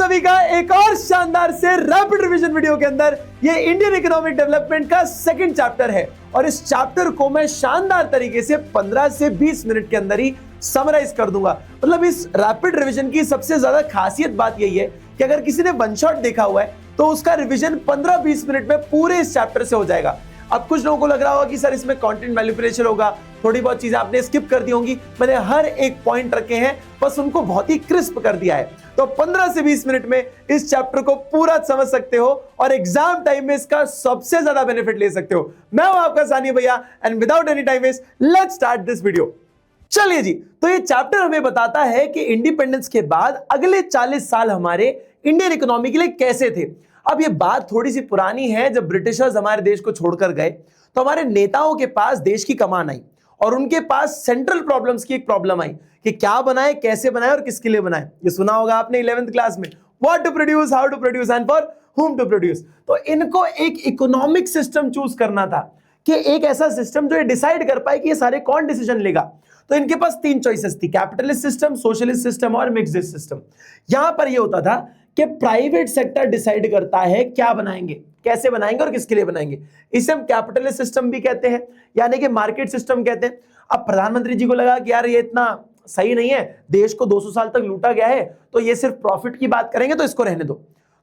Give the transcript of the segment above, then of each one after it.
सभी का एक और शानदार से रैपिड रिवीजन वीडियो के अंदर। ये इंडियन इकोनॉमिक डेवलपमेंट का सेकंड चैप्टर है और इस चैप्टर को मैं शानदार तरीके से 15 से 20 मिनट के अंदर ही समराइज कर दूंगा। मतलब इस रैपिड रिवीजन की सबसे ज्यादा खासियत बात यही है कि अगर किसी ने वन शॉट देखा हुआ है तो उसका रिवीजन 15-20 मिनट में पूरे इस चैप्टर से हो जाएगा। अब कुछ लोगों को लग रहा होगा कि सर इसमें कंटेंट मैनिपुलेशन होगा, थोड़ी बहुत चीजें आपने स्किप कर दी होंगी। मैंने हर एक पॉइंट रखे हैं, बस उनको बहुत ही क्रिस्प कर दिया है। तो 15 से 20 मिनट में इस चैप्टर को पूरा समझ सकते हो और एग्जाम टाइम में इसका सबसे ज्यादा बेनिफिट ले सकते हो। मैं हूं आपका सानी भैया and without any time waste let's start this video. चलिए जी, तो ये चैप्टर हमें बताता है कि इंडिपेंडेंस के बाद अगले 40 साल हमारे इंडियन इकोनॉमी के लिए कैसे थे। अब ये बात थोड़ी सी पुरानी है। जब ब्रिटिशर्स हमारे देश को छोड़कर गए तो हमारे नेताओं के पास देश की कमान आई और उनके पास सेंट्रल प्रॉब्लम्स की एक प्रॉब्लम आई कि क्या बनाए, कैसे बनाए और किसके लिए बनाए। ये सुना होगा आपने 11th क्लास में, what to produce, how to produce and for whom to produce. तो इनको एक इकोनॉमिक सिस्टम चूज करना था कि एक ऐसा सिस्टम जो ये डिसाइड कर पाए कि ये सारे कौन डिसीजन लेगा। तो इनके पास 3 चॉइसेस थी, कैपिटलिस्ट सिस्टम, सोशलिस्ट सिस्टम और मिक्स्ड सिस्टम। यहां पर ये होता था कि प्राइवेट सेक्टर डिसाइड करता है क्या बनाएंगे, कैसे बनाएंगे और किसके लिए बनाएंगे। इसे हम कैपिटलिस्ट सिस्टम भी कहते हैं, यानी कि मार्केट सिस्टम कहते हैं। अब प्रधानमंत्री जी को लगा कि यार ये इतना सही नहीं है, देश को 200 साल तक लूटा गया है, तो ये सिर्फ प्रॉफिट की बात करेंगे, तो इसको रहने दो।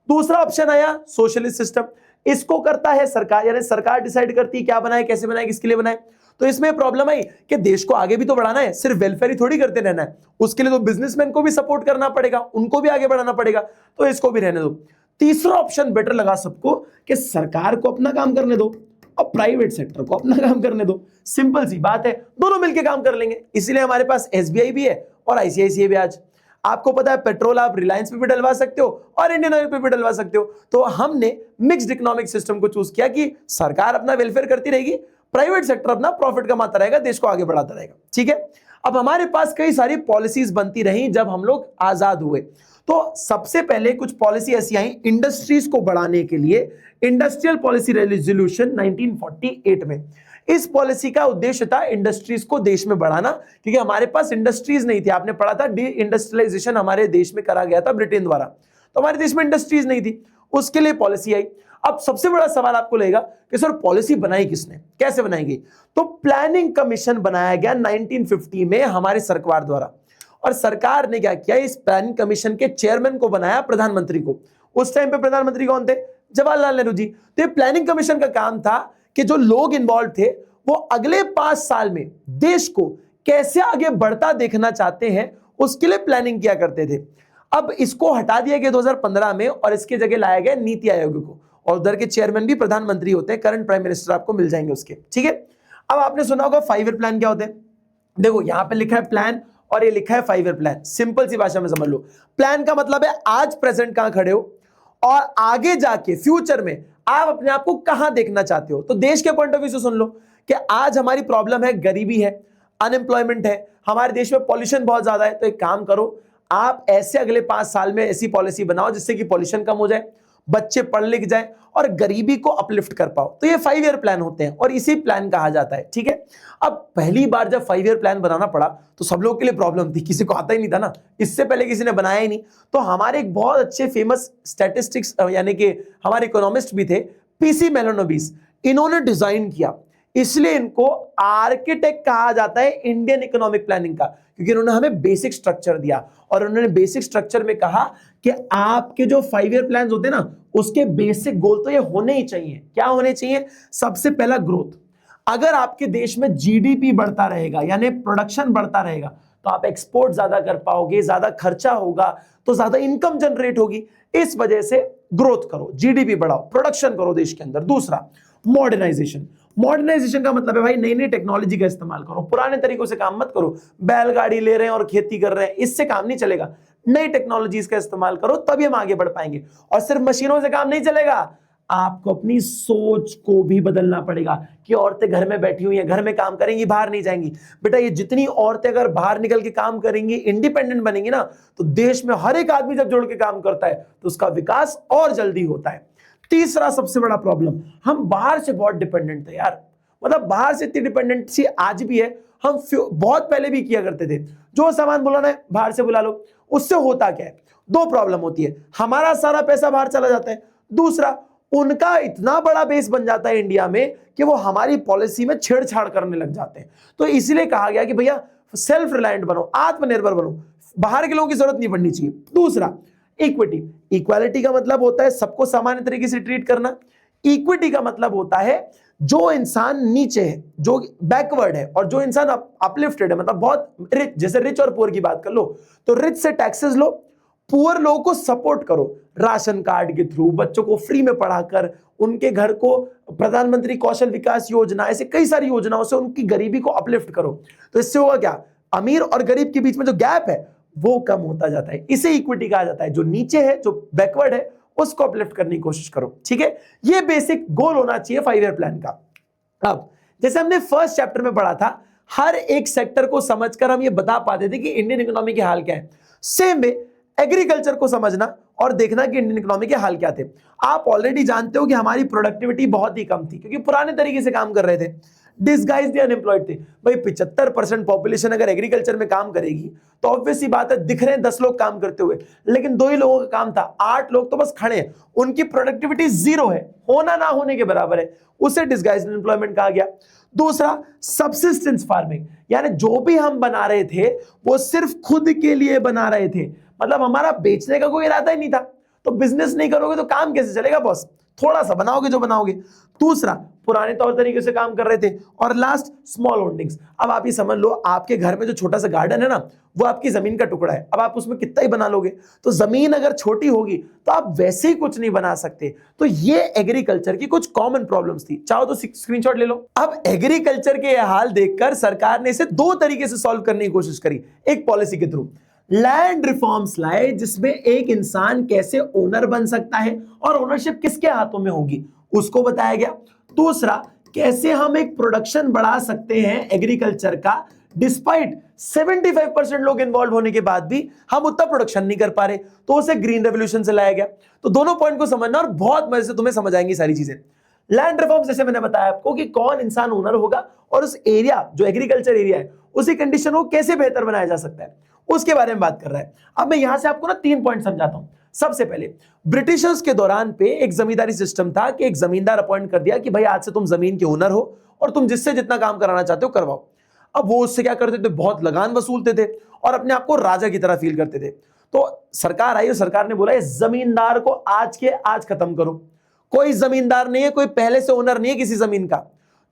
दूसरा ऑप्शन आया सोशलिस्ट सिस्टम। इसको करता है सरकार, यानी सरकार डिसाइड करती है क्या बनाए, कैसे बनाए, किसके लिए बनाए। तो इसमें प्रॉब्लम आई कि देश को आगे भी तो बढ़ाना है, सिर्फ वेलफेयर ही थोड़ी करते रहना है, उसके लिए तो बिजनेसमैन को भी सपोर्ट करना पड़ेगा, उनको भी आगे बढ़ाना पड़ेगा, तो इसको भी रहने दो। तीसरा ऑप्शन बेटर लगा सबको कि सरकार को अपना काम करने दो और प्राइवेट सेक्टर को अपना काम करने दो। सिंपल सी बात है, दोनों मिलकर काम कर लेंगे। इसलिए हमारे पास एसबीआई भी है और आईसीआईसीआई भी। आज आपको पता है पेट्रोल आप रिलायंस पे भी डलवा सकते हो और इंडियन ऑयल पे भी डलवा सकते हो। तो हमने मिक्स्ड इकोनॉमिक सिस्टम को चूज किया कि सरकार अपना वेलफेयर करती रहेगी, प्राइवेट सेक्टर अपना प्रॉफिट कमाता रहेगा, देश को आगे बढ़ाता रहेगा। ठीक है, अब हमारे पास कई सारी पॉलिसीज बनती रही जब हम लोग आजाद हुए। तो सबसे पहले कुछ पॉलिसी ऐसी आई इंडस्ट्रीज को बढ़ाने के लिए, इंडस्ट्रियल पॉलिसी रेजोल्यूशन 1948 में। इस पॉलिसी का उद्देश्य था इंडस्ट्रीज को देश में बढ़ाना, क्योंकि हमारे पास इंडस्ट्रीज नहीं थी। आपने पढ़ा था डी इंडस्ट्रियलाइजेशन हमारे देश में करा गया था ब्रिटेन द्वारा, तो हमारे देश में इंडस्ट्रीज नहीं थी, उसके लिए पॉलिसी आई। अब सबसे बड़ा सवाल आपको लगेगा कि सर पॉलिसी बनाई किसने, कैसे बनाई गई। तो प्लानिंग कमीशन बनाया गया 1950 में हमारी सरकार द्वारा, और सरकार ने क्या किया, इस प्लानिंग कमीशन के चेयरमैन को बनाया प्रधानमंत्री को। उस टाइम पे प्रधानमंत्री कौन थे, जवाहरलाल नेहरू जी। तो ये प्लानिंग कमीशन का काम था कि जो लोग इन्वॉल्व थे वो अगले 5 साल में देश को कैसे आगे बढ़ता देखना चाहते हैं, उसके लिए प्लानिंग किया करते थे। अब इसको हटा दिया गया 2015 में और इसकी जगह लाया गया नीति आयोग को, और उधर के चेयरमैन भी प्रधानमंत्री होते हैं, करंट प्राइम मिनिस्टर आपको मिल जाएंगे उसके। ठीक है, अब आपने सुना होगा 5 ईयर प्लान क्या होते हैं। देखो यहां पे लिखा है प्लान और ये लिखा है 5 ईयर प्लान। सिंपल सी भाषा में समझ लो, प्लान का मतलब है आज प्रेजेंट कहां खड़े हो और आगे जाके फ्यूचर में आप अपने आप को कहां देखना चाहते हो। तो देश के पॉइंट ऑफ व्यू से सुन लो कि आज हमारी प्रॉब्लम है, गरीबी है, अनएम्प्लॉयमेंट है, हमारे देश में पॉल्यूशन बहुत ज्यादा है। तो एक काम करो, आप ऐसे अगले 5 साल में ऐसी पॉलिसी बनाओ जिससे कि पॉल्यूशन कम हो जाए, बच्चे पढ़ लिख जाए और गरीबी को अपलिफ्ट कर पाओ। तो ये 5 ईयर प्लान होते हैं और इसी प्लान कहा जाता है। ठीक है, अब पहली बार जब 5 ईयर प्लान बनाना पड़ा तो सब लोगों के लिए प्रॉब्लम थी, किसी को आता ही नहीं था ना, इससे पहले किसी ने बनाया ही नहीं। तो हमारे एक बहुत अच्छे फेमस स्टैटिस्टिक्स यानी कि हमारे इकोनॉमिस्ट भी थे, पीसी मेलोनोबिस, इन्होंने डिजाइन किया। इसलिए इनको आर्किटेक्ट कहा जाता है इंडियन इकोनॉमिक प्लानिंग का, क्योंकि उन्होंने हमें बेसिक स्ट्रक्चर दिया और उन्होंने बेसिक स्ट्रक्चर में कहा कि आपके जो 5 ईयर प्लान्स होते हैं ना, उसके बेसिक गोल तो ये होने ही चाहिए। क्या होने चाहिए, सबसे पहला ग्रोथ। अगर आपके देश में जीडीपी बढ़ता रहेगा यानी प्रोडक्शन बढ़ता रहेगा तो आप एक्सपोर्ट ज्यादा कर पाओगे, ज्यादा खर्चा होगा तो ज्यादा इनकम जनरेट होगी। इस वजह से ग्रोथ करो, जीडीपी बढ़ाओ, प्रोडक्शन करो देश के अंदर। दूसरा मॉडर्नाइजेशन। मॉडर्नाइजेशन का मतलब है भाई नई नई टेक्नोलॉजी का इस्तेमाल करो, पुराने तरीकों से काम मत करो। बैलगाड़ी ले रहे हैं और खेती कर रहे हैं, इससे काम नहीं चलेगा। नई टेक्नोलॉजीज का इस्तेमाल करो, तभी हम आगे बढ़ पाएंगे। और सिर्फ मशीनों से काम नहीं चलेगा, आपको अपनी सोच को भी बदलना पड़ेगा कि औरतें घर में बैठी हुई हैं, घर में काम करेंगी, बाहर नहीं जाएंगी। बेटा ये जितनी औरतें अगर बाहर निकल के काम करेंगी, इंडिपेंडेंट बनेंगी ना, तो देश में हर एक आदमी जब जुड़ के काम करता है तो उसका विकास और जल्दी होता है। तीसरा सबसे बड़ा प्रॉब्लम, हम बाहर से बहुत डिपेंडेंट थे यार, मतलब बाहर से इतनी डिपेंडेंसी आज भी है, हम बहुत पहले भी किया करते थे, जो सामान बुलाना है बाहर से बुला लो। उससे होता क्या है, दो प्रॉब्लम होती है, हमारा सारा पैसा बाहर चला जाता है, दूसरा उनका इतना बड़ा बेस बन जाता है इंडिया में कि वो हमारी पॉलिसी में छेड़छाड़ करने लग जाते हैं। तो इसलिए कहा गया कि भैया सेल्फ रिलायंट बनो, आत्मनिर्भर बनो, बाहर के लोगों की जरूरत नहीं पड़नी चाहिए। दूसरा इक्विटी, इक्वालिटी का मतलब होता है सबको सामान्य तरीके से ट्रीट करना। इक्विटी का मतलब होता है जो इंसान नीचे है, जो बैकवर्ड है, और जो इंसान अपलिफ्टेड है, मतलब बहुत रिच, जैसे रिच और पुअर की बात कर लो, तो रिच से टैक्सेस लो, पुअर लोगों को सपोर्ट करो, राशन कार्ड के थ्रू, बच्चों को फ्री में पढ़ाकर, उनके घर को प्रधानमंत्री कौशल विकास योजना, ऐसे कई सारी योजनाओं से उनकी गरीबी को अपलिफ्ट करो। तो इससे होगा क्या, अमीर और गरीब के बीच में जो गैप है वो कम होता जाता है, इसे इक्विटी कहा जाता है। जो नीचे है, जो बैकवर्ड है, उसको अपलिफ्ट करने की कोशिश करो, ठीक है। ये बेसिक गोल होना चाहिए 5 ईयर प्लान का। अब जैसे हमने फर्स्ट चैप्टर में पढ़ा था, हर एक सेक्टर को समझकर हम ये बता पाते थे कि इंडियन इकोनॉमी के हाल क्या है। सेम वे एग्रीकल्चर को समझना और देखना कि इंडियन इकोनॉमी के हाल क्या थे। आप ऑलरेडी जानते हो कि हमारी प्रोडक्टिविटी बहुत ही कम थी, क्योंकि पुराने तरीके से काम कर रहे थे, डिसगाइज्ड अनएम्प्लॉयड थे। भाई 75% पॉपुलेशन अगर एग्रीकल्चर में काम करेगी तो ऑब्वियस सी बात है, दिख रहे हैं 10 लोग काम करते हुए, लेकिन 2 ही लोगों का काम था, 8 लोग तो बस खड़े हैं, उनकी प्रोडक्टिविटी 0 है, होना ना होने के बराबर है, उसे डिसगाइज्ड अनएम्प्लॉयमेंट कहा गया। दूसरा सब्सिस्टेंस फार्मिंग, यानी जो भी हम बना रहे थे वो सिर्फ खुद के लिए बना रहे थे, मतलब हमारा बेचने का कोई इरादा ही नहीं था। तो बिजनेस नहीं करोगे तो काम कैसे चलेगा बॉस, थोड़ा सा बनाओगे जो बनाओगे। दूसरा पुराने तौर तरीके से काम कर रहे थे। और लास्ट स्मॉल होल्डिंग्स। अब आप ये समझ लो, आपके घर में जो छोटा सा गार्डन है ना, वो आपकी जमीन का टुकड़ा है, अब आप उसमें कितना ही बना लोगे, तो जमीन अगर छोटी होगी तो आप वैसे ही कुछ नहीं बना सकते। तो ये एग्रीकल्चर की कुछ कॉमन प्रॉब्लम्स थी, चाहो तो स्क्रीनशॉट ले लो। अब एग्रीकल्चर के हाल देखकर सरकार ने इसे 2 तरीके से सॉल्व करने की कोशिश करी। एक पॉलिसी के थ्रू लैंड रिफॉर्म्स लाए, जिसमें एक इंसान कैसे ओनर बन सकता है और ओनरशिप किसके हाथों में होगी उसको बताया गया। दूसरा, कैसे हम एक प्रोडक्शन बढ़ा सकते हैं एग्रीकल्चर का, डिस्पाइट 75% लोग इन्वॉल्व होने के बाद भी हम उतना प्रोडक्शन नहीं कर पा रहे, तो उसे ग्रीन रेवोल्यूशन से लाया गया। तो दोनों पॉइंट को समझना और बहुत मजे से तुम्हें समझ आएंगी सारी चीजें। लैंड रिफॉर्म्स जैसे मैंने बताया आपको कि कौन इंसान ओनर होगा और उस एरिया जो एग्रीकल्चर एरिया है उसी कंडीशन को कैसे बेहतर बनाया जा सकता है, उसके बारे में बात कर रहा है। अब मैं यहां से आपको ना 3 पॉइंट समझाता हूं। सबसे पहले, ब्रिटिशर्स के दौरान पे एक जमींदारी सिस्टम था कि एक जमींदार अपॉइंट कर दिया कि भाई आज से तुम जमीन के ओनर हो और तुम जिससे जितना काम कराना चाहते हो करवाओ। अब वो उससे क्या करते थे, बहुत लगान वसूलते थे और अपने आप को राजा की तरह फील करते थे। तो सरकार आई और सरकार ने बोला ये जमींदार को आज के आज खत्म करो। कोई जमींदार नहीं है, कोई पहले से ओनर नहीं है किसी जमीन का,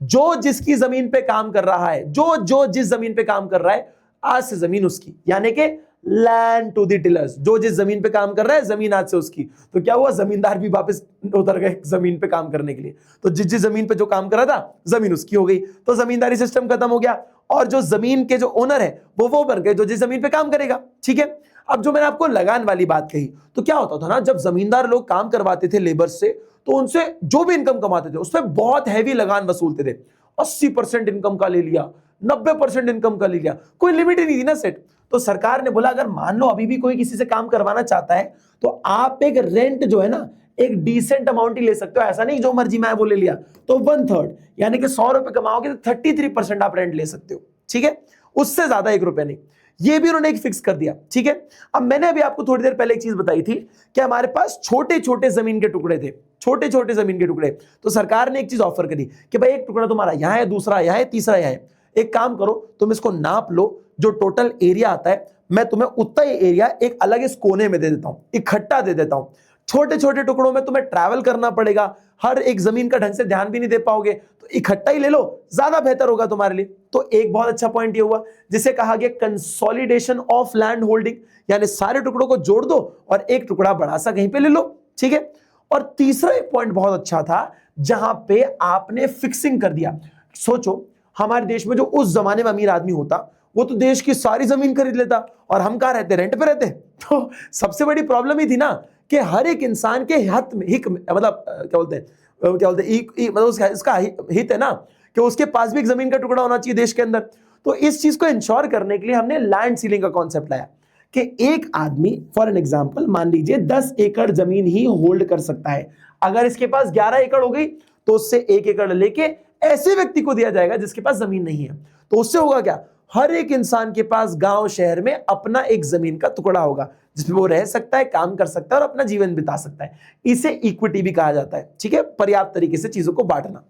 जो जिसकी जमीन पे काम कर रहा है, जो जिस जमीन पे काम कर रहा है, आज से जमीन उसकी, यानी कि लैंड टू द टिलर्स। जो जिस जमीन पे काम कर रहा है जमीन आज से उसकी। तो क्या हुआ, जमींदार भी वापस उतर गए जमीन पे काम करने के लिए। तो जिस जमीन पे जो काम कर रहा था जमीन उसकी हो गई, तो जमींदारी सिस्टम खत्म हो गया और जो जमीन के जो ओनर है वो बन गए जो जिस जमीन पे काम करेगा, ठीक है। अब जो मैंने आपको लगान वाली बात कही, तो क्या होता था ना, जब जमींदार लोग काम करवाते थे लेबर से, तो उनसे जो भी इनकम कमाते थे उसमें बहुत हैवी लगान वसूलते थे। 80% इनकम का ले लिया, 90% इनकम का ले लिया, कोई लिमिट ही नहीं थी ना सेट। तो सरकार ने बोला अगर मान लो अभी भी कोई किसी से काम करवाना चाहता है तो आप एक रेंट जो है ना, एक डिसेंट अमाउंट ही ले सकते हो, ऐसा नहीं जो मर्जी में वो ले लिया। तो 1/3 यानी कि 100 रुपए कमाओगे तो 33% आप रेंट ले सकते हो, ठीक है, उससे ज्यादा 1 रुपया नहीं। ये भी उन्होंने एक फिक्स कर दिया, ठीक है। अब मैंने अभी आपको थोड़ी देर पहले एक चीज बताई थी कि हमारे पास छोटे छोटे जमीन के टुकड़े थे, छोटे छोटे जमीन के टुकड़े। तो सरकार ने एक चीज ऑफर करी कि भाई एक टुकड़ा तुम्हारा यहां है, दूसरा यहां है, तीसरा यहां है। एक काम करो, तुम इसको नाप लो, जो टोटल एरिया आता है मैं तुम्हें उतना ही एरिया एक अलग इस कोने में दे देता हूं, इकट्ठा दे देता हूं। छोटे छोटे टुकड़ों में तुम्हें ट्रैवल करना पड़ेगा, हर एक जमीन का ढंग से ध्यान भी नहीं दे पाओगे, तो इकट्ठा ही ले लो, ज्यादा बेहतर होगा तुम्हारे लिए। तो एक बहुत अच्छा पॉइंट ये हुआ जिसे कहा गया कंसोलिडेशन ऑफ लैंड होल्डिंग, यानी सारे टुकड़ों को जोड़ दो और एक टुकड़ा बड़ा सा कहीं पे ले लो, ठीक है। और तीसरा एक पॉइंट बहुत अच्छा था जहां पे आपने फिक्सिंग कर दिया। सोचो हमारे देश में जो उस जमाने में अमीर आदमी होता वो तो देश की सारी जमीन खरीद लेता और हम कहां रहते, रेंट पे रहते। तो सबसे बड़ी प्रॉब्लम ही थी ना कि हर एक इंसान के हित में मतलब क्या बोलते हैं मतलब इसका हित है ना कि उसके पास भी एक जमीन का टुकड़ा होना चाहिए देश के अंदर। तो इस चीज को इंश्योर करने के लिए हमने लैंड सीलिंग का कॉन्सेप्ट लाया कि एक आदमी फॉर एन एग्जांपल मान लीजिए 10 एकड़ जमीन ही होल्ड कर सकता है। अगर इसके पास 11 एकड़ हो गई तो उससे 1 एकड़ लेके ऐसे व्यक्ति को दिया जाएगा जिसके पास जमीन नहीं है। तो उससे होगा क्या, हर एक इंसान के पास गांव शहर में अपना एक जमीन का टुकड़ा होगा जिसमें वो रह सकता है, काम कर सकता है और अपना जीवन बिता सकता है। इसे इक्विटी भी कहा जाता है। ठीक है, पर्याप्त तरीके से चीजों को बांटना।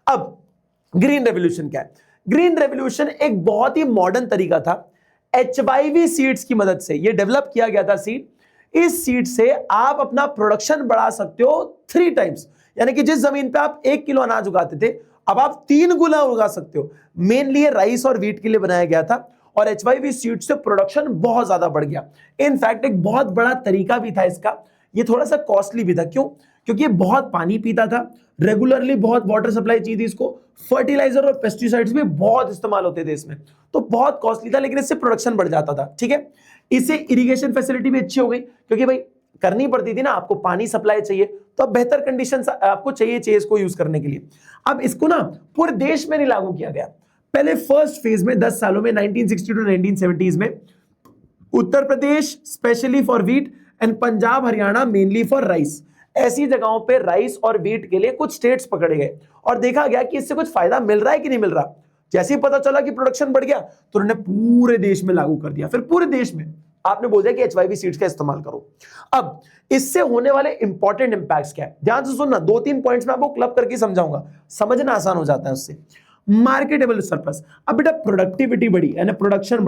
अब ग्रीन रेवोल्यूशन क्या है? ग्रीन रेवोल्यूशन एक बहुत ही मॉडर्न तरीका था। HYV सीड्स की मदद से ये डेवलप किया गया था सीड। इस सीड से आप अपना प्रोडक्शन बढ़ा सकते हो 3 टाइम्स, यानी कि जिस जमीन पे आप 1 किलो अनाज उगाते थे अब आप 3 गुना उगा सकते हो। मेनली ये राइस और व्हीट के लिए बनाया गया था और HYV सीड से प्रोडक्शन बहुत ज्यादा बढ़ गया। इनफैक्ट एक बहुत बड़ा तरीका भी था इसका, ये थोड़ा सा कॉस्टली भी था। क्यों? क्योंकि ये बहुत पानी पीता था, रेगुलरली बहुत वाटर सप्लाई चाहिए थी इसको, फर्टिलाइजर और पेस्टिसाइड्स भी बहुत इस्तेमाल होते थे इसमें, तो बहुत कॉस्टली था, लेकिन इससे प्रोडक्शन बढ़ जाता था। ठीक है, इससे इरिगेशन फैसिलिटी भी अच्छी हो गई क्योंकि भाई करनी पड़ती थी ना, आपको पानी सप्लाई चाहिए तो अब बेहतर कंडीशन आपको चाहिए इसको यूज करने के लिए। अब इसको ना पूरे देश में नहीं लागू किया गया। पहले फर्स्ट फेज में 10 सालों में 1960 टू 1970s में Uttar Pradesh specially for wheat and Punjab Haryana mainly for rice, ऐसी जगहों पे राइस और व्हीट के लिए कुछ स्टेट्स पकड़े गए और देखा गया कि इससे कुछ फायदा मिल रहा है कि नहीं मिल रहा। जैसे ही पता चला कि प्रोडक्शन बढ़ गया तो उन्होंने पूरे देश में लागू कर दिया। फिर पूरे देश में आपने बोल दिया कि HYV सीड्स का इस्तेमाल करो। अब इससे होने वाले इंपॉर्टेंट इंपैक्ट्स क्या है, ध्यान से सुनना, 2-3 पॉइंट्स में आपको क्लब करके समझाऊंगा, समझना आसान हो जाता है उससे। मार्केटेबल सरप्लस, अब बेटा प्रोडक्टिविटी बढ़ी यानी प्रोडक्शन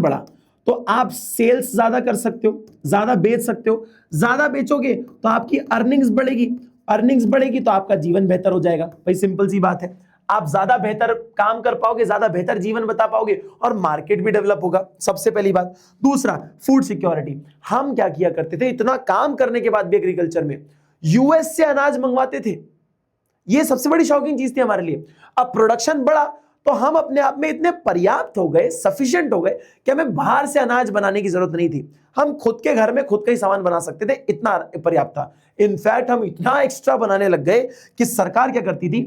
बढ़ा तो आप सेल्स ज्यादा कर सकते हो, ज्यादा बेच सकते हो, ज्यादा बेचोगे तो आपकी अर्निंग्स बढ़ेगी तो आपका जीवन बेहतर हो जाएगा। भाई सिंपल सी बात है, आप ज्यादा बेहतर काम कर पाओगे, ज्यादा बेहतर जीवन बता पाओगे और मार्केट भी डेवलप होगा, सबसे पहली बात। दूसरा, फूड सिक्योरिटी। हम क्या किया करते थे, इतना काम करने के बाद भी एग्रीकल्चर में यूएस से अनाज मंगवाते थे, ये सबसे बड़ी शॉकिंग चीज थी हमारे लिए। अब प्रोडक्शन बढ़ा तो हम अपने आप में इतने पर्याप्त हो गए, सफिशिएंट हो गए कि हमें बाहर से अनाज बनाने की जरूरत नहीं थी। हम खुद के घर में खुद का ही सामान बना सकते थे, इतना पर्याप्त था। इनफैक्ट हम इतना एक्स्ट्रा बनाने लग गए कि सरकार क्या करती थी,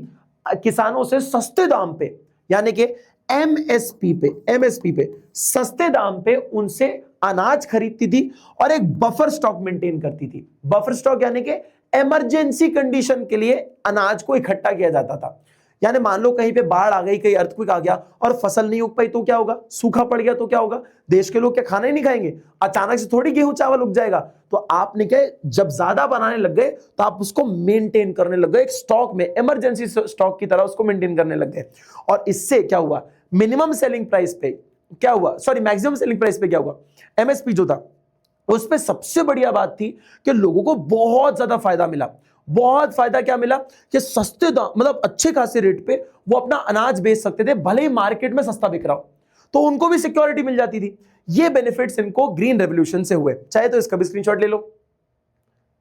किसानों से सस्ते दाम पे यानी कि MSP पे सस्ते दाम पे उनसे अनाज खरीदती थी और एक बफर स्टॉक मेंटेन करती थी। बफर स्टॉक यानी कि इमरजेंसी कंडीशन के लिए अनाज को इकट्ठा किया जाता था। यानी मान लो कहीं पे बाढ़ आ गई, कहीं अर्थक्वेक आ गया और फसल नहीं उग पाई तो क्या होगा, सूखा पड़ गया तो क्या होगा, देश के लोग क्या खाना ही नहीं खाएंगे? अचानक से थोड़ी गेहूं चावल उग जाएगा। तो आपने क्या, जब ज्यादा बनाने लग गए तो आप उसको मेंटेन करने लग गए, एक स्टॉक में इमरजेंसी स्टॉक की तरह उसको मेंटेन करने लग गए। और इससे क्या हुआ, मिनिमम सेलिंग प्राइस पे क्या हुआ, सॉरी मैक्सिमम सेलिंग प्राइस पे क्या हुआ, MSP जो था उस पे सबसे बढ़िया बात थी कि लोगों को बहुत ज्यादा फायदा मिला। बहुत फायदा क्या मिला कि सस्ते दाम, मतलब अच्छे खासे रेट पे वो अपना अनाज बेच सकते थे, भले ही मार्केट में सस्ता बिक रहा हो, तो उनको भी सिक्योरिटी मिल जाती थी। ये बेनिफिट्स इनको ग्रीन रेवोल्यूशन से हुए। चाहे तो इसका भी स्क्रीनशॉट ले लो,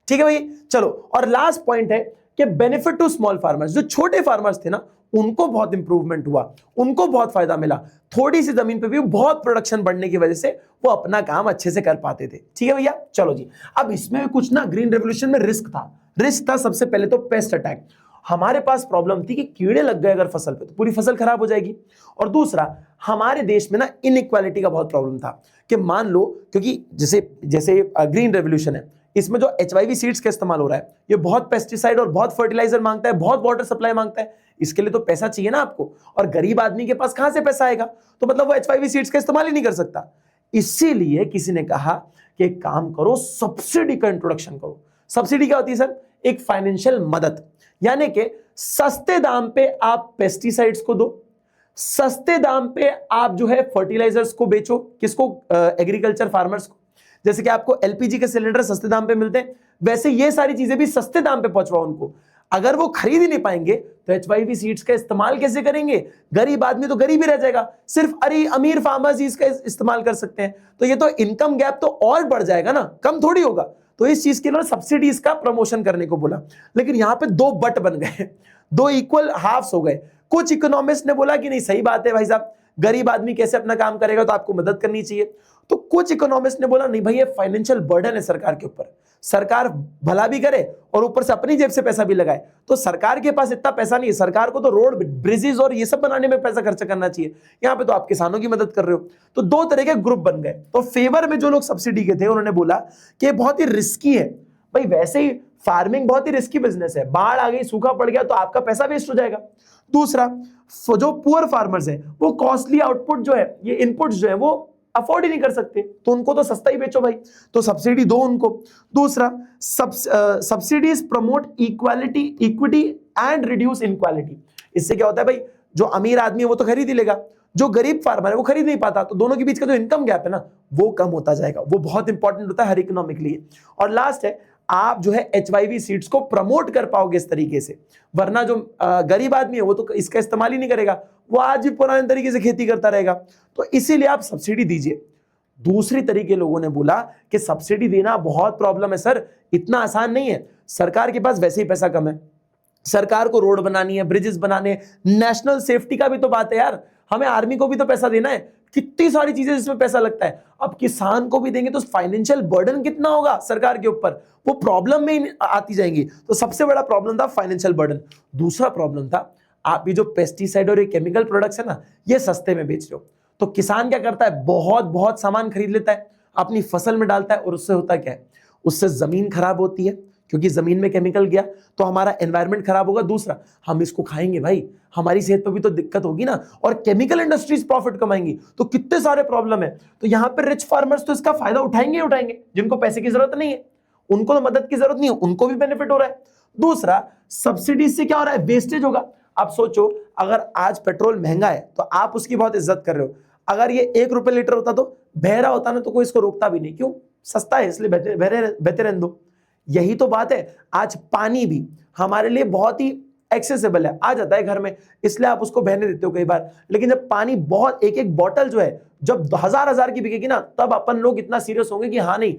ठीक है भाई। चलो, और लास्ट पॉइंट है कि बेनिफिट टू स्मॉल फार्मर्स, जो छोटे फार्मर्स थे ना उनको बहुत इंप्रूवमेंट हुआ, उनको बहुत फायदा मिला। थोड़ी सी जमीन पे भी बहुत प्रोडक्शन बढ़ने की वजह से वो अपना काम अच्छे से कर पाते थे। ठीक है भैया, चलो जी। अब इसमें भी कुछ ना ग्रीन रेवोल्यूशन में रिस्क था। सबसे पहले तो पेस्ट अटैक। हमारे पास प्रॉब्लम थी कि कीड़े लग गए अगर फसल पे तो पूरी फसल खराब हो जाएगी। और दूसरा, हमारे देश में ना इनइक्वालिटी का बहुत प्रॉब्लम था कि मान लो, क्योंकि जैसे ग्रीन रेवोल्यूशन है, इसमें जो HYV सीड्स का इस्तेमाल हो रहा है ये बहुत पेस्टिसाइड और बहुत फर्टिलाइजर मांगता है, बहुत वाटर सप्लाई मांगता है। इसके लिए तो पैसा चाहिए ना आपको, और गरीब आदमी के पास कहां से पैसा आएगा? तो मतलब वो HYV सीड्स का इस्तेमाल ही नहीं कर सकता। इसीलिए किसी ने कहा कि एक काम करो, सब्सिडी का इंट्रोडक्शन करो। सब्सिडी क्या होती है सर? एक फाइनेंशियल मदद, यानी कि सस्ते दाम पे आप पेस्टिसाइड्स को दो, सस्ते दाम पे आप जो है फर्टिलाइजर्स को बेचो। किसको? एग्रीकल्चर फार्मर्स को। जैसे कि आपको LPG के सिलेंडर सस्ते दाम पे मिलते हैं, वैसे ये सारी चीजें भी सस्ते दाम पे पहुंचवाओ उनको। अगर वो खरीद ही नहीं पाएंगे तो HYV सीड्स का इस्तेमाल कैसे करेंगे? गरीब आदमी तो गरीब ही रह जाएगा, सिर्फ अमीर फार्मर्स ही इसका इस्तेमाल कर सकते हैं। तो ये तो इनकम गैप तो और बढ़ जाएगा ना, कम थोड़ी होगा। तो इस चीज के लिए सब्सिडीज का प्रमोशन करने को बोला। लेकिन यहां पे 2 बट बन गए, 2 इक्वल हाफ्स हो गए। कुछ इकोनॉमिस्ट ने बोला कि नहीं सही बात है भाई साहब, गरीब आदमी कैसे अपना काम करेगा, तो आपको मदद करनी चाहिए। तो कुछ इकोनॉमिस्ट ने बोला नहीं भाई, ये फाइनेंशियल बर्डन है सरकार के ऊपर, सरकार भला भी करे और ऊपर से अपनी जेब से पैसा भी लगाए। तो सरकार के पास इतना पैसा नहीं है, सरकार को तो रोड ब्रिजेस और ये सब बनाने में पैसा खर्च करना चाहिए। यहाँ पे तो आप किसानों की मदद कर रहे हो। तो 2 तरह के ग्रुप बन गए। तो फेवर में जो लोग सब्सिडी के थे उन्होंने बोला कि बहुत ही रिस्की है भाई, वैसे ही फार्मिंग बहुत ही रिस्की बिजनेस है, बाढ़ आ गई, सूखा पड़ गया तो आपका पैसा वेस्ट हो जाएगा। दूसरा, जो पुअर फार्मर्स हैं वो कॉस्टली आउटपुट जो है, ये इनपुट्स जो है वो अफोर्ड ही नहीं कर सकते, तो उनको तो सस्ता ही बेचो भाई, तो सब्सिडी दो उनको। दूसरा, subsidies promote equity and reduce inequality. इससे क्या होता है भाई, जो अमीर आदमी है वो तो खरीद ही लेगा, जो गरीब फार्मर है वो खरीद नहीं पाता, तो दोनों के बीच का जो इनकम गैप है ना वो कम होता जाएगा, वो बहुत इंपॉर्टेंट होता है हर इकोनॉमिक लिए। और लास्ट है, आप जो है HYV सीड्स को प्रमोट कर पाओगे इस तरीके से, वरना जो गरीब आदमी है वो तो इसका इस्तेमाल ही नहीं करेगा, वो आज भी पुराने तरीके से खेती करता रहेगा, तो इसीलिए आप सब्सिडी दीजिए। दूसरी तरीके लोगों ने बोला कि सब्सिडी देना बहुत प्रॉब्लम है सर, इतना आसान नहीं है, सरकार के पास वैसे ही पैसा कम है, सरकार को रोड बनानी है, ब्रिजेस बनाने हैं, नेशनल सेफ्टी का भी तो बात है यार, हमें आर्मी को भी तो पैसा देना है, कितनी सारी चीजें जिसमें पैसा लगता है, अब किसान को भी देंगे तो फाइनेंशियल बर्डन कितना होगा सरकार के ऊपर, वो प्रॉब्लम में आती जाएंगी। तो सबसे बड़ा प्रॉब्लम था फाइनेंशियल बर्डन। दूसरा प्रॉब्लम था, आप ये जो पेस्टिसाइड और ये केमिकल प्रोडक्ट्स है ना, ये सस्ते में बेच रहे हो, तो किसान क्या करता है, बहुत बहुत सामान खरीद लेता है, अपनी फसल में डालता है, और उससे होता क्या है, उससे जमीन खराब होती है, क्योंकि जमीन में केमिकल गया तो हमारा एनवायरनमेंट खराब होगा। दूसरा, हम इसको खाएंगे भाई, हमारी सेहत पर भी तो दिक्कत होगी ना, और केमिकल इंडस्ट्रीज प्रॉफिट कमाएंगी, तो कितने सारे प्रॉब्लम है। तो यहां पर रिच फार्मर्स तो इसका फायदा उठाएंगे उठाएंगे, जिनको पैसे की जरूरत नहीं है, उनको तो मदद की जरूरत नहीं है, उनको भी बेनिफिट हो रहा है। दूसरा, सब्सिडी से क्या हो रहा है, वेस्टेज होगा। आप सोचो, अगर आज पेट्रोल महंगा है तो आप उसकी बहुत इज्जत कर रहे हो, अगर ये 1 रुपए लीटर होता तो बहरा होता ना, तो कोई इसको रोकता भी नहीं, क्यों, सस्ता है इसलिए बहते रहने दो। यही तो बात है, आज पानी भी हमारे लिए बहुत ही एक्सेसिबल है, आ जाता है घर में, इसलिए आप उसको बहने देते हो कई बार, लेकिन जब पानी बहुत, एक एक बॉटल जो है जब हजार की बिकेगी ना, तब अपन लोग इतना सीरियस होंगे कि हाँ नहीं,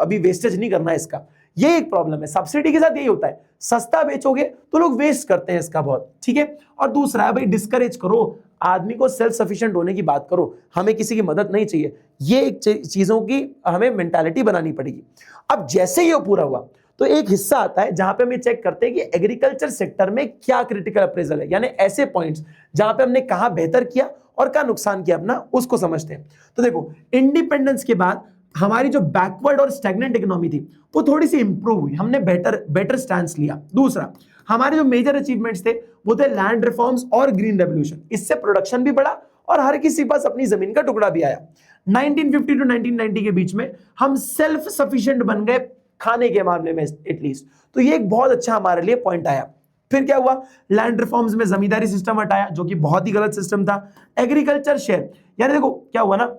अभी वेस्टेज नहीं करना है इसका। ये एक प्रॉब्लम है, सब्सिडी के साथ यही होता है, सस्ता बेचोगे तो लोग वेस्ट करते हैं इसका बहुत, ठीक है। और दूसरा है भाई, डिस्करेज करो आदमी को, सेल्फ सफिशिएंट होने की बात करो, हमें किसी की मदद नहीं चाहिए, ये एक चीजों की हमें मेंटालिटी बनानी पड़ेगी। अब जैसे ये पूरा हुआ तो एक हिस्सा आता है जहां पे हम चेक करते हैं कि एग्रीकल्चर सेक्टर में क्या क्रिटिकल अप्रेजल है, यानी ऐसे पॉइंट्स जहां पे हमने कहां बेहतर किया और कहां नुकसान किया अपना, उसको समझते हैं। तो देखो, इंडिपेंडेंस के बाद हमारी जो बैकवर्ड और स्टैग्नेंट इकोनॉमी थी वो थोड़ी सी इंप्रूव हुई, हमने बेटर स्टैंड लिया। दूसरा, हमारे जो मेजर अचीवमेंट्स थे वो थे लैंड रिफॉर्म्स और ग्रीन रेवोल्यूशन, इससे प्रोडक्शन भी बढ़ा और हर किसी के पास अपनी जमीन का टुकड़ा भी आया। 1950 टू 1990 के बीच में हम सेल्फ सफिशिएंट बन गए खाने के मामले में एटलीस्ट, तो ये एक बहुत अच्छा हमारे लिए पॉइंट आया। फिर क्या हुआ, लैंड रिफॉर्म्स में जमींदारी सिस्टम हटाया, जो कि बहुत ही गलत सिस्टम था। एग्रीकल्चर शेयर, यानी देखो क्या हुआ ना,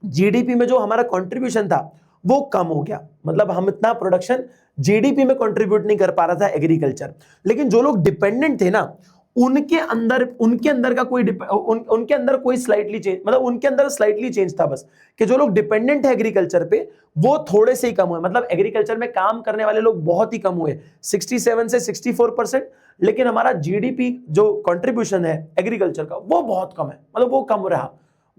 जीडीपी में जो हमारा कंट्रीब्यूशन था वो कम हो गया, मतलब हम इतना प्रोडक्शन जीडीपी में कंट्रीब्यूट नहीं कर पा रहा था एग्रीकल्चर, लेकिन जो लोग डिपेंडेंट थे ना, उनके अंदर का कोई उनके अंदर कोई स्लाइटली चेंज, मतलब उनके अंदर स्लाइटली चेंज था बस, कि जो लोग डिपेंडेंट है एग्रीकल्चर पे वो थोड़े से ही कम हुए, मतलब एग्रीकल्चर में काम करने वाले लोग बहुत ही कम हुए, 67 से 64%, लेकिन हमारा जीडीपी जो कंट्रीब्यूशन है एग्रीकल्चर का वो बहुत कम है, मतलब वो कम रहा,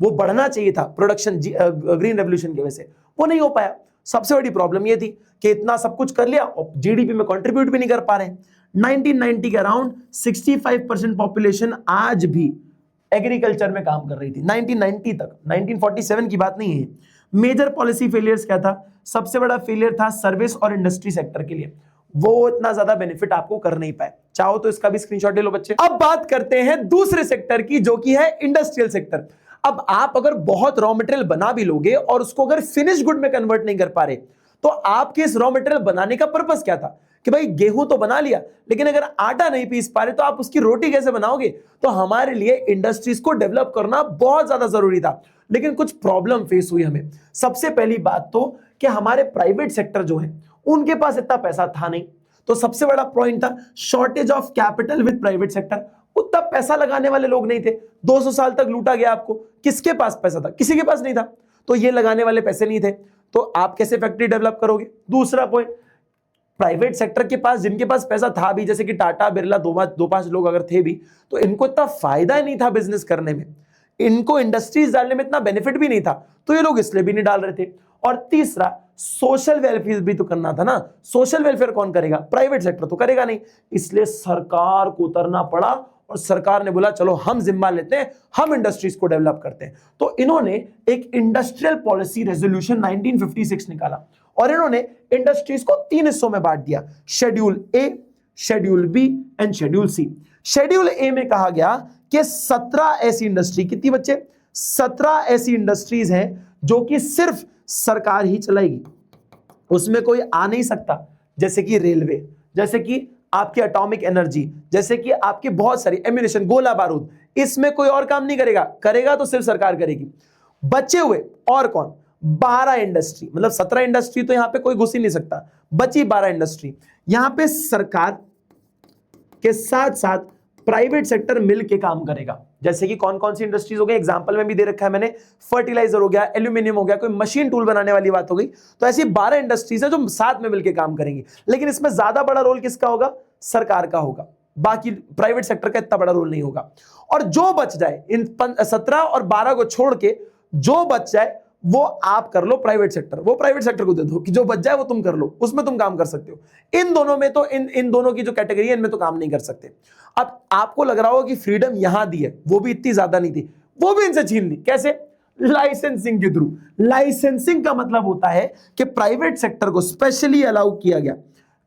वो बढ़ना चाहिए था प्रोडक्शन ग्रीन रेवोल्यूशन की वजह से, वो नहीं हो पाया। सबसे बड़ी प्रॉब्लम ये थी कि इतना सब कुछ कर लिया और जीडीपी में कंट्रीब्यूट भी नहीं कर पा रहे हैं। 1990 के अराउंड 65% पॉपुलेशन आज भी एग्रीकल्चर में काम कर रही थी, 1990 तक, 1947 की बात नहीं है। मेजर पॉलिसी फेलियर्स क्या था, सबसे बड़ा फेलियर था सर्विस और इंडस्ट्री सेक्टर के लिए, वो इतना ज्यादा बेनिफिट आपको कर नहीं पाए। चाहो तो इसका भी स्क्रीनशॉट ले लो बच्चे। अब बात करते हैं दूसरे सेक्टर की, जो कि है इंडस्ट्रियल सेक्टर। अब आप अगर बहुत रॉ मटेरियल बना भी लोगे और उसको अगर फिनिश गुड में कन्वर्ट नहीं कर पा रहे, तो आपके इस रॉ मटेरियल बनाने का पर्पस क्या था, कि भाई गेहूं तो बना लिया, लेकिन अगर आटा नहीं पीस पा रहे तो आप उसकी रोटी कैसे बनाओगे। तो हमारे लिए इंडस्ट्रीज को डेवलप करना बहुत ज्यादा जरूरी था, लेकिन कुछ प्रॉब्लम फेस हुई हमें। सबसे पहली बात तो कि हमारे प्राइवेट सेक्टर जो है उनके पास इतना पैसा था नहीं, तो सबसे बड़ा पॉइंट था shortage of capital with private sector, उतना पैसा लगाने वाले लोग नहीं थे। 200 साल तक लूटा गया आपको, किसके पास पैसा था, किसी के पास नहीं था, तो ये लगाने वाले पैसे नहीं थे, तो आप कैसे फैक्ट्री डेवलप करोगे। दूसरा पॉइंट, प्राइवेट सेक्टर के पास, जिनके पास पैसा था भी, जैसे कि टाटा बिरला, 2-5 लोग अगर थे भी, तो इनको इतना फायदा ही नहीं था बिजनेस करने में, इनको इंडस्ट्रीज डालने में इतना बेनिफिट भी नहीं था, तो ये लोग इसलिए भी नहीं डाल रहे थे। और तीसरा, सोशल वेलफेयर भी तो करना था ना, सोशल वेलफेयर कौन करेगा, प्राइवेट सेक्टर तो करेगा नहीं, इसलिए सरकार को उतरना पड़ा और सरकार ने बोला चलो हम जिम्मा लेते हैं, हम इंडस्ट्रीज को डेवलप करते हैं। तो इन्होंने एक इंडस्ट्रियल पॉलिसी रेजोल्यूशन 1956 निकाला, और इन्होंने इंडस्ट्रीज को 3 हिस्सों में बांट दिया, schedule A, schedule B and schedule C. Schedule A में कहा गया कि 17 ऐसी इंडस्ट्री, कितनी बच्चे, 17 ऐसी इंडस्ट्रीज हैं जो कि सिर्फ सरकार ही चलाएगी, उसमें कोई आ नहीं सकता, जैसे कि रेलवे, जैसे कि आपकी एटॉमिक एनर्जी, जैसे कि आपकी बहुत सारी एम्यूनिशन, गोला बारूद, इसमें कोई और काम नहीं करेगा, करेगा तो सिर्फ सरकार करेगी। बचे हुए और कौन, 12 इंडस्ट्री, मतलब 17 इंडस्ट्री तो यहां पे कोई घुस ही नहीं सकता, बची 12 इंडस्ट्री, यहां पे सरकार के साथ साथ प्राइवेट सेक्टर मिल के काम करेगा। जैसे कि कौन कौन सी इंडस्ट्रीज हो गई, एग्जांपल में भी दे रखा है मैंने, फर्टिलाइजर हो गया, एल्यूमिनियम हो गया, कोई मशीन टूल बनाने वाली बात हो गई, तो ऐसी 12 इंडस्ट्रीज है जो साथ में मिलकर काम करेंगी। लेकिन इसमें ज्यादा बड़ा रोल किसका होगा, सरकार का होगा, बाकी प्राइवेट सेक्टर का इतना बड़ा रोल नहीं होगा। और जो बच जाए इन 17 और 12 को छोड़ के, जो बच जाए वो आप कर लो प्राइवेट सेक्टर, वो प्राइवेट सेक्टर को दे दो कि जो बच जाए वो तुम कर लो, उसमें तुम काम कर सकते हो। इन दोनों में तो इन दोनों की जो कैटेगरी है इनमें तो काम नहीं कर सकते। अब आपको लग रहा हो कि फ्रीडम यहां दी है, वो भी इतनी ज्यादा नहीं थी, वो भी इनसे छीन ली, कैसे, लाइसेंसिंग के थ्रू। लाइसेंसिंग का मतलब होता है कि प्राइवेट सेक्टर को स्पेशली अलाउ किया गया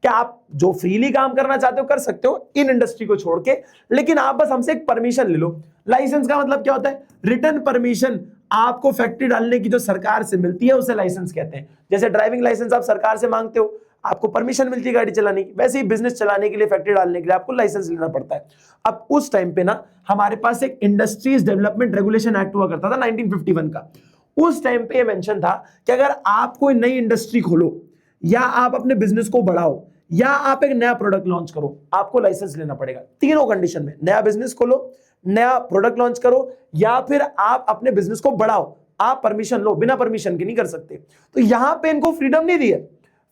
कि आप जो फ्रीली काम करना चाहते हो कर सकते हो इन इंडस्ट्री को छोड़ के, लेकिन आप बस हमसे एक परमिशन ले लो। लाइसेंस का मतलब क्या होता है, रिटर्न परमिशन आपको फैक्ट्री डालने की जो सरकार से मिलती है उसे लाइसेंस कहते हैं। जैसे ड्राइविंग लाइसेंस आप सरकार से मांगते हो, आपको परमिशन मिलती है गाड़ी चलाने की, वैसे ही बिजनेस चलाने के लिए, फैक्ट्री डालने के लिए आपको लाइसेंस लेना पड़ता है। अब उस टाइम पे ना हमारे पास एक इंडस्ट्रीज डेवलपमेंट रेगुलेशन एक्ट हुआ करता था 1951 का। उस टाइम पे मेंशन था कि अगर आप कोई नई इंडस्ट्री खोलो या आप अपने बिजनेस को बढ़ाओ या आप एक नया प्रोडक्ट लॉन्च करो, आपको लाइसेंस लेना पड़ेगा। तीनों कंडीशन में, नया बिजनेस खोलो, नया प्रोडक्ट लॉन्च करो या फिर आप अपने बिजनेस को बढ़ाओ, आप परमिशन लो, बिना परमिशन के नहीं कर सकते। तो यहां पे इनको फ्रीडम नहीं दी है,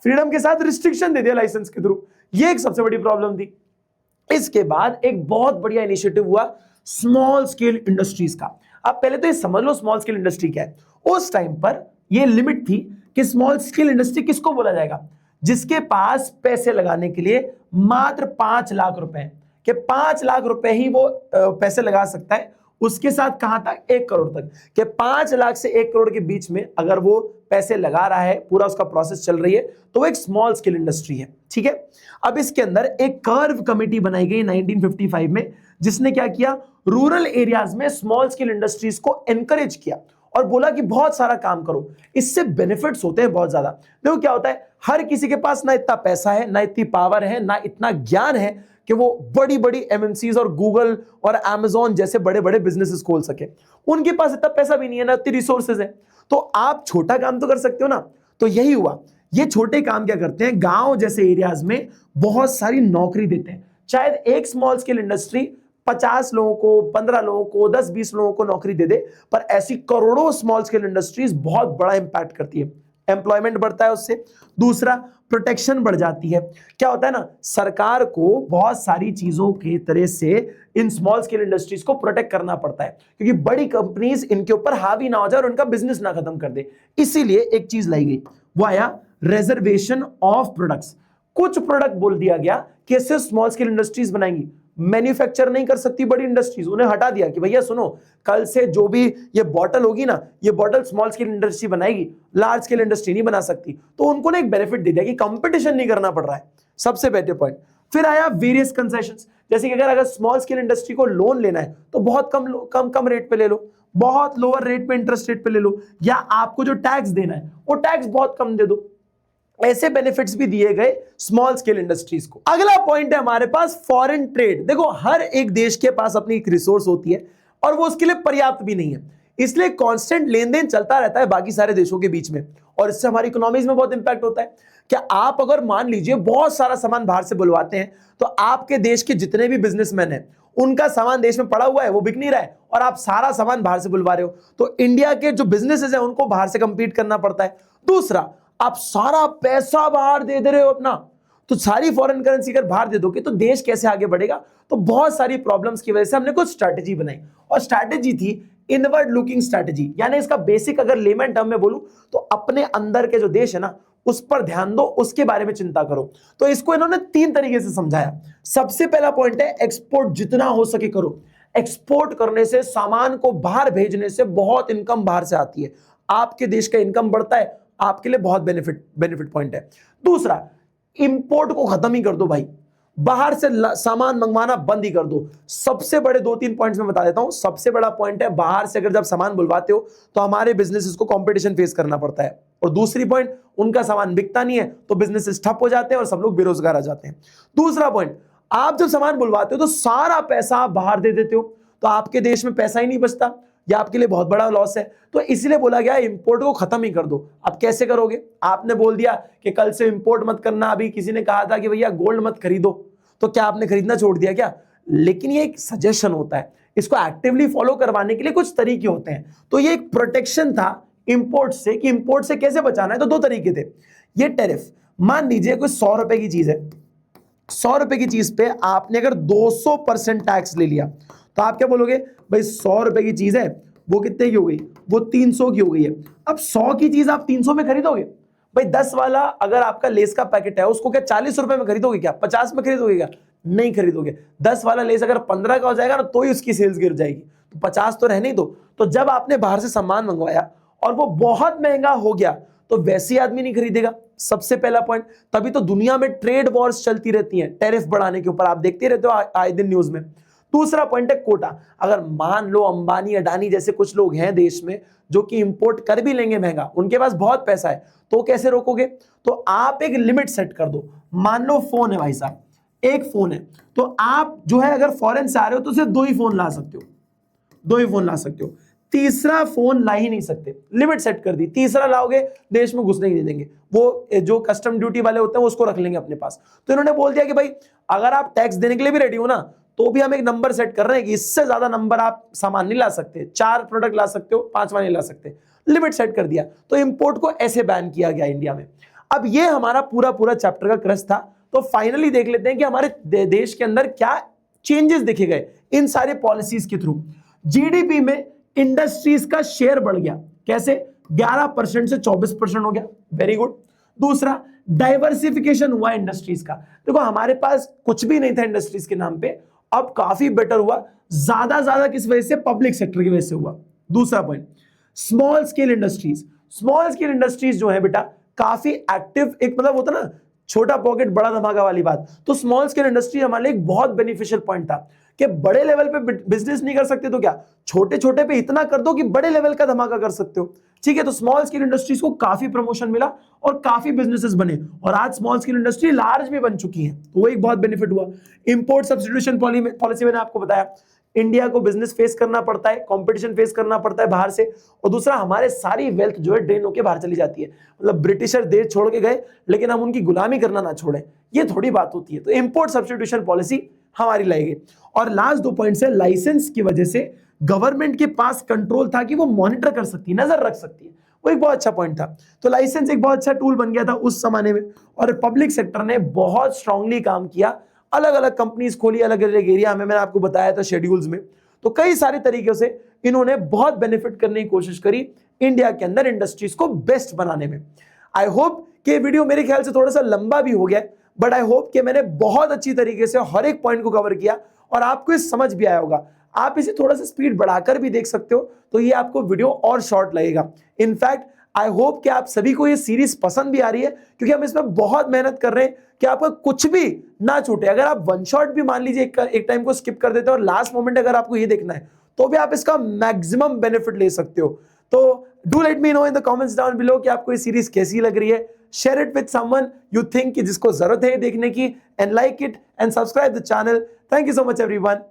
फ्रीडम के साथ रिस्ट्रिक्शन दे दिया लाइसेंस के थ्रू। ये एक सबसे बड़ी प्रॉब्लम थी। इसके बाद एक बहुत बढ़िया इनिशिएटिव हुआ स्मॉल स्केल इंडस्ट्रीज का। आप पहले तो ये समझ लो स्मॉल स्केल इंडस्ट्री क्या है। उस टाइम पर ये लिमिट थी कि स्मॉल स्केल इंडस्ट्री किसको बोला जाएगा, जिसके पास पैसे लगाने के लिए मात्र 5 लाख रुपए, कि 5 लाख रुपए ही वो पैसे लगा सकता है, उसके साथ कहां तक, 1 करोड़ तक, कि 5 लाख से 1 करोड़ के बीच में अगर वो पैसे लगा रहा है, पूरा उसका प्रोसेस चल रही है, तो वो एक स्मॉल स्केल इंडस्ट्री है। ठीक है, अब इसके अंदर एक कर्व कमेटी बनाई गई 1955 में, जिसने क्या किया, रूरल एरियाज में स्मॉल स्केल इंडस्ट्रीज को एनकरेज किया और बोला कि बहुत सारा काम करो, इससे बेनिफिट्स होते हैं बहुत ज्यादा। देखो क्या होता है, हर किसी के पास ना इतना पैसा है, ना इतनी पावर है, ना इतना ज्ञान है कि वो बड़ी बड़ी एमएनसीज और गूगल और अमेज़न जैसे बड़े बड़े बिजनेसेस खोल सके। उनके पास इतना पैसा भी नहीं है, ना इतनी रिसोर्सेज है। तो आप छोटा काम तो कर सकते हो ना। तो यही हुआ, ये छोटे काम क्या करते हैं, गांव जैसे एरियाज में बहुत सारी नौकरी देते हैं। शायद एक स्मॉल स्केल इंडस्ट्री 50 लोगों को, 15 लोगों को, 10-20 लोगों को नौकरी दे दे, पर ऐसी करोड़ों स्मॉल स्केल इंडस्ट्रीज बहुत बड़ा इंपैक्ट करती है। एम्प्लॉयमेंट बढ़ता है उससे, दूसरा प्रोटेक्शन बढ़ जाती है। क्या होता है ना, सरकार को बहुत सारी चीजों के तरह से इन स्मॉल स्केल इंडस्ट्रीज को प्रोटेक्ट करना पड़ता है, क्योंकि बड़ी कंपनीज इनके ऊपर हावी ना हो जाए और उनका बिजनेस ना खत्म कर दे। इसीलिए एक चीज लाई गई, वो आया रिजर्वेशन ऑफ प्रोडक्ट्स। कुछ प्रोडक्ट बोल दिया गया कि सिर्फ स्मॉल स्केल इंडस्ट्रीज बनाएंगी, मैन्युफैक्चर नहीं कर सकती बड़ी इंडस्ट्रीज। उन्हें हटा दिया कि भैया सुनो, कल से जो भी ये बॉटल होगी ना, ये बॉटल स्मॉल स्केल इंडस्ट्री बनाएगी, लार्ज स्केल इंडस्ट्री नहीं बना सकती। तो उनको ने एक बेनिफिट दे दिया कि कंपटीशन नहीं करना पड़ रहा है, सबसे बेटर पॉइंट। फिर आया वेरियस कंसेशंस, जैसे कि अगर स्मॉल स्केल इंडस्ट्री को लोन लेना है तो बहुत कम रेट पे ले लो, बहुत लोअर रेट पे, इंटरेस्ट रेट पे ले लो, या आपको जो टैक्स देना है वो टैक्स बहुत कम दे दो। ऐसे बेनिफिट्स भी दिए गए स्मॉल स्केल इंडस्ट्रीज को। अगला पॉइंट है हमारे पास फॉरेन ट्रेड। देखो हर एक देश के पास अपनी एक रिसोर्स होती है और वो उसके लिए पर्याप्त भी नहीं है, इसलिए कांस्टेंट लेन देन चलता रहता है बाकी सारे देशों के बीच में, और इससे हमारी इकोनॉमीज में बहुत इंपैक्ट होता है। क्या आप अगर मान लीजिए बहुत सारा सामान बाहर से बुलवाते हैं, तो आपके देश के जितने भी बिजनेसमैन हैं उनका सामान देश में पड़ा हुआ है, वो बिक नहीं रहा है, और आप सारा सामान बाहर से बुलवा रहे हो, तो इंडिया के जो बिजनेसेस हैं उनको बाहर से कंपीट करना पड़ता है। दूसरा, आप सारा पैसा बाहर दे रहे हो अपना, तो सारी फॉरेन करेंसी अगर बाहर दे दोगे तो देश कैसे आगे बढ़ेगा। तो बहुत सारी प्रॉब्लम्स की वजह से हमने कुछ स्ट्रैटेजी बनाई, और स्ट्रैटेजी थी इनवर्ड लुकिंग स्ट्रैटेजी। यानी इसका बेसिक अगर लेमन टर्म में बोलूं तो अपने अंदर के जो देश है ना उस पर ध्यान दो, उसके बारे में चिंता करो। तो इसको इन्होंने 3 तरीके से समझाया। सबसे पहला पॉइंट है एक्सपोर्ट जितना हो सके करो। एक्सपोर्ट करने से, सामान को बाहर भेजने से बहुत इनकम बाहर से आती है, आपके देश का इनकम बढ़ता है, आपके लिए बहुत बेनिफिट पॉइंट है। दूसरा, इंपोर्ट को खत्म ही कर दो भाई, बाहर से सामान मंगवाना बंद ही कर दो। सबसे बड़े 2-3 पॉइंट्स मैं बता देता हूं। सबसे बड़ा पॉइंट है, बाहर से अगर जब सामान बुलवाते हो तो हमारे बिजनेसेस को कंपटीशन फेस करना पड़ता है, और दूसरी पॉइंट, उनका सामान बिकता नहीं है तो बिजनेसेस ठप हो जाते हैं और सब लोग बेरोजगार आ जाते हैं। दूसरा पॉइंट, आप जब सामान बुलवाते हो तो सारा पैसा आप बाहर दे देते हो, तो आपके देश में पैसा ही नहीं बचता, यह आपके लिए बहुत बड़ा लॉस है। तो इसलिए बोला गया इंपोर्ट को खत्म ही कर दो। अब कैसे करोगे? आपने बोल दिया कि कल से इंपोर्ट मत करना, अभी किसी ने कहा था कि भैया गोल्ड मत खरीदो, तो क्या आपने खरीदना छोड़ दिया क्या? लेकिन ये एक सजेशन होता है, इसको एक्टिवली फॉलो करवाने के लिए कुछ तरीके होते हैं। तो ये एक प्रोटेक्शन था इंपोर्ट से, कि इंपोर्ट से कैसे बचाना है। तो 2 तरीके थे। ये टैरिफ, मान लीजिए कोई 100 रुपए की चीज है, 100 रुपए की चीज पे आपने अगर 200% टैक्स ले लिया, तो आप क्या बोलोगे? भाई 100 रुपए की चीज है, वो कितने की हो गई? वो 300 की हो गई है। अब 100 की चीज आप 300 में खरीदोगे? भाई 10 वाला अगर आपका लेस का पैकेट है, उसको क्या 40 रुपए में खरीदोगे? क्या 50 में खरीदोगे? क्या नहीं खरीदोगे। 10 वाला लेस अगर 15 का हो जाएगा ना, तो ही उसकी सेल्स गिर जाएगी, तो 50 तो रहने ही दो। तो जब आपने बाहर से सामान मंगवाया और वो बहुत महंगा हो गया, तो वैसे आदमी नहीं खरीदेगा। सबसे पहला पॉइंट। तभी तो दुनिया में ट्रेड वॉर्स चलती रहती हैं टैरिफ बढ़ाने के ऊपर, आप देखते रहते हो आए दिन न्यूज में। दूसरा पॉइंट है कोटा। अगर मान लो अंबानी अडानी जैसे कुछ लोग हैं देश में जो कि इंपोर्ट कर भी लेंगे महंगा, उनके पास बहुत पैसा है, तो कैसे रोकोगे? तो आप एक लिमिट सेट कर दो। मान लो फोन है भाई साहब, एक फोन है, तो आप जो है अगर फॉरेन से आ रहे हो तो सिर्फ 2 ही फोन ला सकते हो, 2 ही फोन ला सकते हो। तीसरा फोन ला ही नहीं सकते, लिमिट सेट कर दी। तीसरा लाओगे देश में घुसने ही नहीं देंगे, वो जो कस्टम ड्यूटी वाले होते हैं वो उसको रख लेंगे अपने पास। तो इन्होंने बोल दिया कि भाई अगर आप टैक्स देने के लिए भी रेडी हो ना, तो भी हम एक नंबर सेट कर रहे हैं कि इससे ज्यादा नंबर आप सामान नहीं ला सकते, 4 प्रोडक्ट ला सकते हो, 5वां नहीं ला सकते। लिमिट सेट कर दिया, तो इंपोर्ट को ऐसे बैन किया गया इंडिया में। अब ये हमारा पूरा चैप्टर का क्रश था। तो फाइनली देख लेते हैं कि हमारे देश के अंदर क्या चेंजेस देखे गए इन सारे पॉलिसीज के थ्रू। जीडीपी में इंडस्ट्रीज का शेयर बढ़ गया, कैसे? 11% से 24% हो गया, वेरी गुड। दूसरा, डाइवर्सिफिकेशन हुआ इंडस्ट्रीज का। देखो हमारे पास कुछ भी नहीं था इंडस्ट्रीज के नाम पे, अब काफी बेटर हुआ, ज्यादा किस वजह से? पब्लिक सेक्टर की वजह से हुआ। दूसरा point, small scale industries. Small scale industries जो है बेटा काफी एक्टिव, एक मतलब होता ना छोटा पॉकेट बड़ा धमाका वाली बात। तो स्मॉल स्केल इंडस्ट्री हमारे लिए एक बहुत बेनिफिशियल पॉइंट था कि बड़े लेवल पे बिजनेस नहीं कर सकते तो क्या छोटे छोटे पे इतना कर दो कि बड़े लेवल का धमाका कर सकते हो। ठीक है, तो स्मॉल स्केल इंडस्ट्रीज को काफी प्रमोशन मिला और काफी बिजनेसेस बने, और आज स्मॉल स्केल इंडस्ट्री लार्ज भी बन चुकी है, तो वो एक बहुत बेनिफिट हुआ। इंपोर्ट सब्स्टिट्यूशन पॉलिसी मैंने आपको बताया, इंडिया को बिजनेस फेस करना पड़ता है, कंपटीशन फेस करना पड़ता है बाहर से, और दूसरा हमारे सारी वेल्थ जो है ड्रेन होकर बाहर चली जाती है। मतलब ब्रिटिशर देश छोड़ के गए लेकिन हम उनकी गुलामी करना ना छोड़ें, ये थोड़ी बात होती है। तो इंपोर्ट सब्स्टिट्यूशन पॉलिसी हमारी लाई गई। और लास्ट 2 पॉइंट्स है, लाइसेंस की वजह से गवर्नमेंट के पास कंट्रोल था कि वो मॉनिटर कर सकती है, नजर रख सकती है, वो एक बहुत अच्छा पॉइंट था। तो लाइसेंस एक बहुत अच्छा टूल बन गया था उस जमाने में, और पब्लिक सेक्टर ने बहुत स्ट्रांगली काम किया, अलग अलग कंपनीज खोली अलग अलग एरिया में, मैंने आपको बताया था शेड्यूल्स में। तो कई सारे तरीकों से इन्होंने बहुत बेनिफिट करने की कोशिश करी इंडिया के अंदर इंडस्ट्रीज को बेस्ट बनाने में। आई होप कि वीडियो मेरे ख्याल से थोड़ा सा लंबा भी हो गया, बट आई होप कि मैंने बहुत अच्छी तरीके से हर एक पॉइंट को कवर किया और आपको ये समझ भी आया होगा। आप इसे थोड़ा सा स्पीड बढ़ाकर भी देख सकते हो, तो ये आपको वीडियो और शॉर्ट लगेगा। इनफैक्ट आई होप कि आप सभी को ये सीरीज पसंद भी आ रही है, क्योंकि हम इसमें बहुत मेहनत कर रहे हैं कि आपका कुछ भी ना छूटे। अगर आप वन शॉट भी मान लीजिए एक टाइम को स्किप कर देते हो और लास्ट मोमेंट अगर आपको ये देखना है, तो भी आप इसका मैक्सिमम बेनिफिट ले सकते हो। तो do let me know in the comments down below कि आपको ये सीरीज कैसी लग रही है। Share it with someone you think कि जिसको जरूरत है देखने की, and like it and subscribe the channel. Thank you so much everyone.